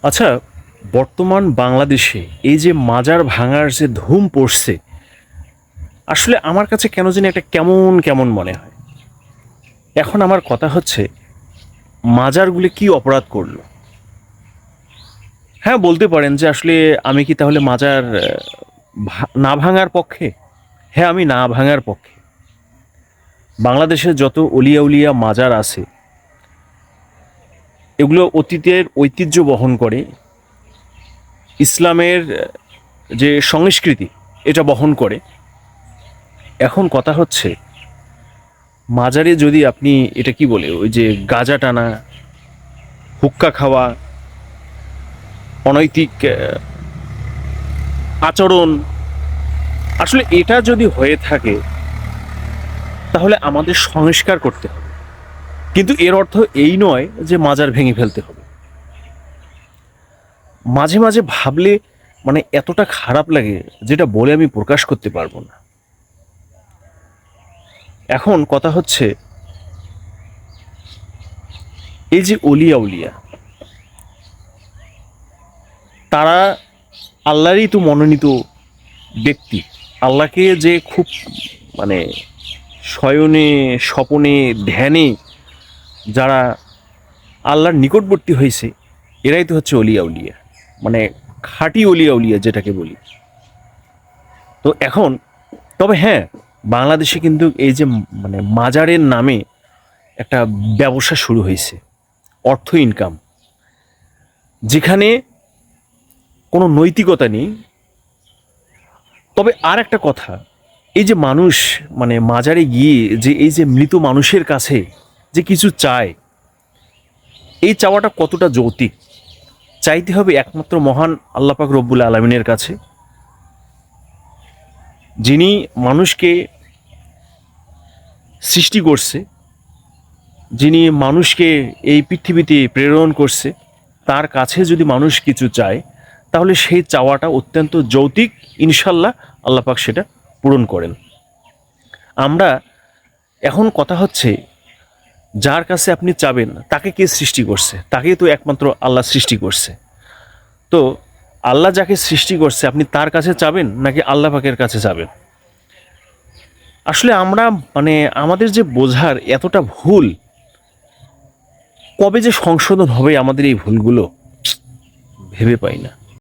আচ্ছা, বর্তমান বাংলাদেশে এই যে মাজার ভাঙার যে ধুম পড়ছে, আসলে আমার কাছে কেন জানি একটা কেমন কেমন মনে হয়। এখন আমার কথা হচ্ছে, মাজারগুলি কি অপরাধ করলো? হ্যাঁ, বলতে পারেন যে আসলে আমি কি তাহলে মাজার না ভাঙার পক্ষে? হ্যাঁ, আমি না ভাঙার পক্ষে। বাংলাদেশে যত অলিয়া উলিয়া মাজার আছে, এগুলো অতীতের ঐতিহ্য বহন করে, ইসলামের যে সংস্কৃতি এটা বহন করে। এখন কথা হচ্ছে, মাজারে যদি আপনি এটা কি বলে ওই যে গাঁজা টানা, হুক্কা খাওয়া, অনৈতিক আচরণ, আসলে এটা যদি হয়ে থাকে তাহলে আমাদের সংস্কার করতে হবে। কিন্তু এর অর্থ এই নয় যে মাজার ভেঙে ফেলতে হবে। মাঝে মাঝে ভাবলে মানে এতটা খারাপ লাগে, যেটা বলে আমি প্রকাশ করতে পারবো না। এখন কথা হচ্ছে, এই যে অলিয়া উলিয়া, তারা আল্লাহরই তো মনোনীত ব্যক্তি। আল্লাহকে যে খুব মানে শয়নে স্বপনে ধ্যানে যারা আল্লাহর নিকটবর্তী হয়েছে, এরাই তো হচ্ছে অলিয়া উলিয়া, মানে খাঁটি অলিয়া উলিয়া যেটাকে বলি। তো এখন, তবে হ্যাঁ, বাংলাদেশে কিন্তু এই যে মানে মাজারের নামে একটা ব্যবসা শুরু হয়েছে, অর্থ ইনকাম, যেখানে কোনো নৈতিকতা নেই। তবে আর একটা কথা, এই যে মানুষ মানে মাজারে গিয়ে যে এই যে মৃত মানুষের কাছে যে কিছু চায়, এই চাওয়াটা কতটা যৌক্তিক? চাইতে হবে একমাত্র মহান আল্লাহ পাক রব্বুল আলমিনের কাছে, যিনি মানুষকে সৃষ্টি করছে, যিনি মানুষকে এই পৃথিবীতে প্রেরণ করছে। তার কাছে যদি মানুষ কিছু চায়, তাহলে সেই চাওয়াটা অত্যন্ত যৌক্তিক। ইনশাল্লাহ আল্লাহ পাক সেটা পূরণ করেন। আমরা এখন কথা হচ্ছে, যার কাছে আপনি চাবেন তাকে কে সৃষ্টি করছে? তাকেই তো একমাত্র আল্লাহ সৃষ্টি করছে। তো আল্লাহ যাকে সৃষ্টি করছে, আপনি তার কাছে চাবেন নাকি আল্লাহ পাকের কাছে চাবেন? আসলে আমরা মানে আমাদের যে বোঝার এতটা ভুল, কবে যে সংশোধন হবে আমাদের এই ভুলগুলো ভেবে পাই না।